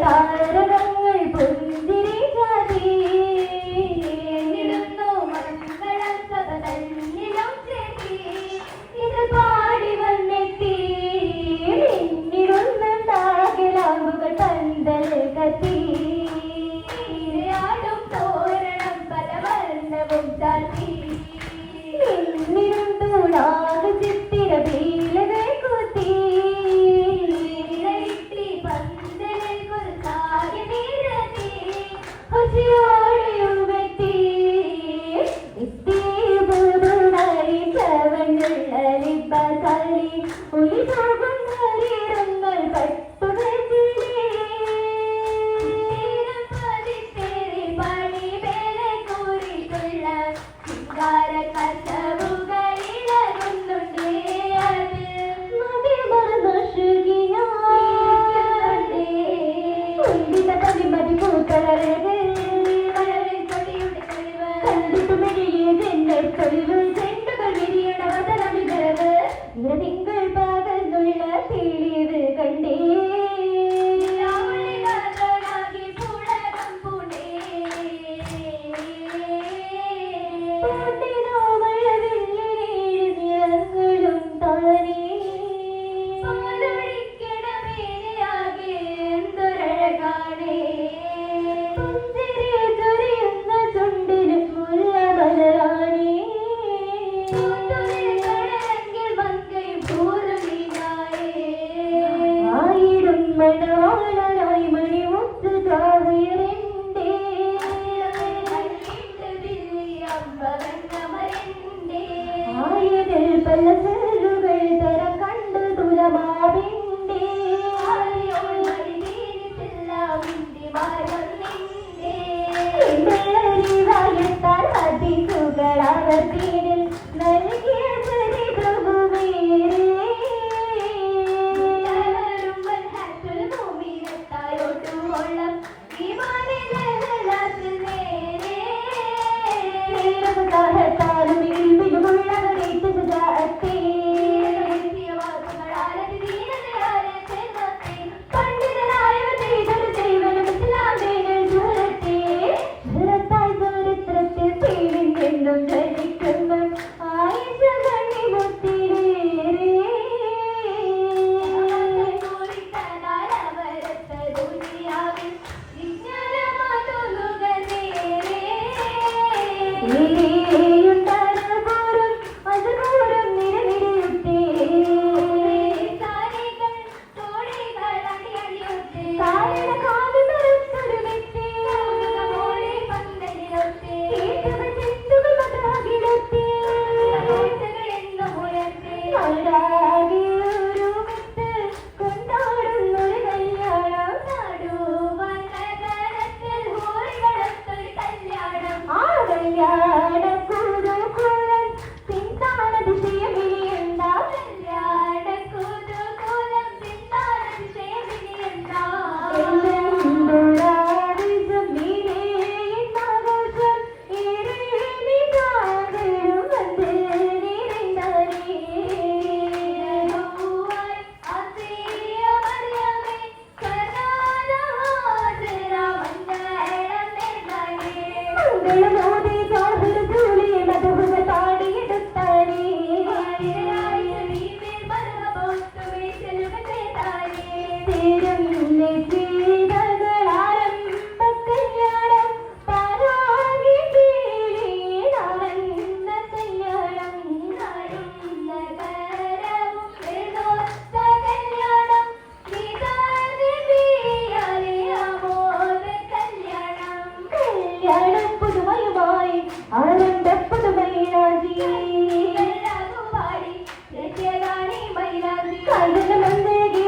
താരകങ്ങൾ പുഞ്ചിരി ചാതി ഇടുന്നു മംഗളം സഭ തന്നിലും ചെത്തി ഇത് പാടി വന്നെത്തി നിന്നിടുന്നുണ്ടാകലാമ്പുകൾ പന്തൽ കത്തി ആടും തോരണം പല വർണ്ണവും ചാത്തി നിന്നിരുന്നൂടാകെ ചിത്തിര വീലകൾ കുത്തി പന്തലിൽ കുറുക്കാകെ നിരത്തി ഹുസിയോടെയും വെത്തി എത്തിയതുണറി ചവനുള്ള ലിപ്പകളി ഉലിപോകും ശരീരങ്ങൾ പട്ടുകത്തിലേ പണി വേല കൂറിയിട്ടുള്ള ശൃംഗാര കസവുകളിലൊന്നുണ്ടേ അത് മതി മറുപുകിയാ മതി പൂക്കളഴക് കണ്ടിട്ടു മെഴിയെന്നെ തൊഴിവ് ചെണ്ടുകൾ വിരിയണ വതനമിതരവ് തിങ്കൾ പകർന്നുള്ള തെളിവ് കണ്ടേ മണവാളനായി മണിമുത്ത് താവയറിന്റെ ആയതിൽ പല ചെറുകൾ തരം കണ്ടു തുലമാവിന്റെ ാൽ അതിസുകളാവർ തീരിൽ നൽകിയ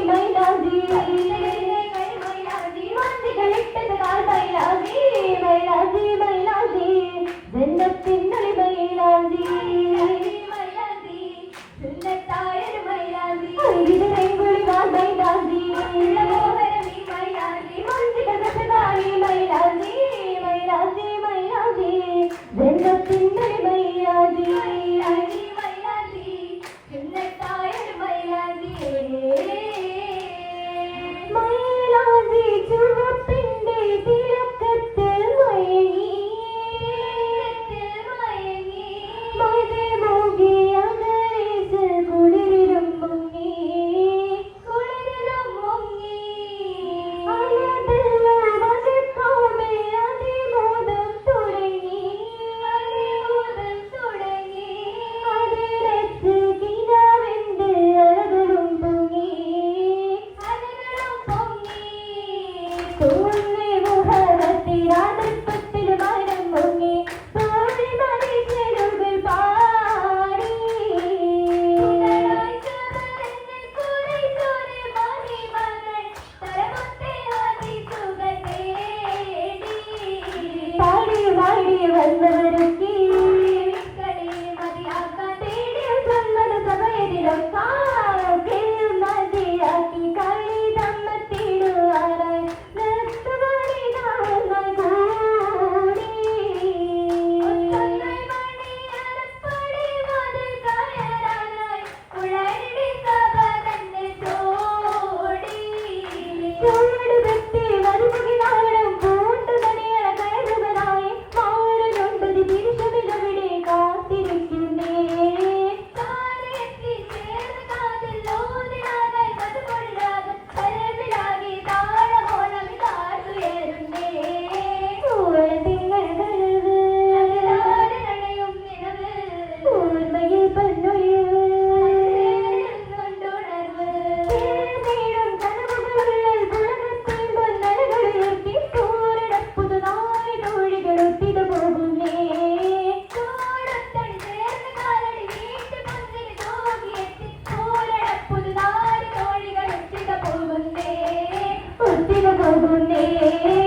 Mailaji വന്നവരൊക്കെ മതിയാക്കാൻ തേടിയ സമ്മത സഭയതിലും മതിയാക്കി കളി തമ്മത്തിടുവാനായി നിർത്തുവാണി നാളുകൾ കൂടി മണിയറപ്പടി മുതൽ കയറാനായി ഉളരി സഭ തന്നെ തോടി ചൂടുപെട്ടി മരുമുകിലാടും പൂണ്ടുതണിയറ കയറുവനായി മാറുകൊണ്ടൊരു തിരിച്ചവിടവിടെ കാത്തിരിക്കുന്നേ പോകുന്നേ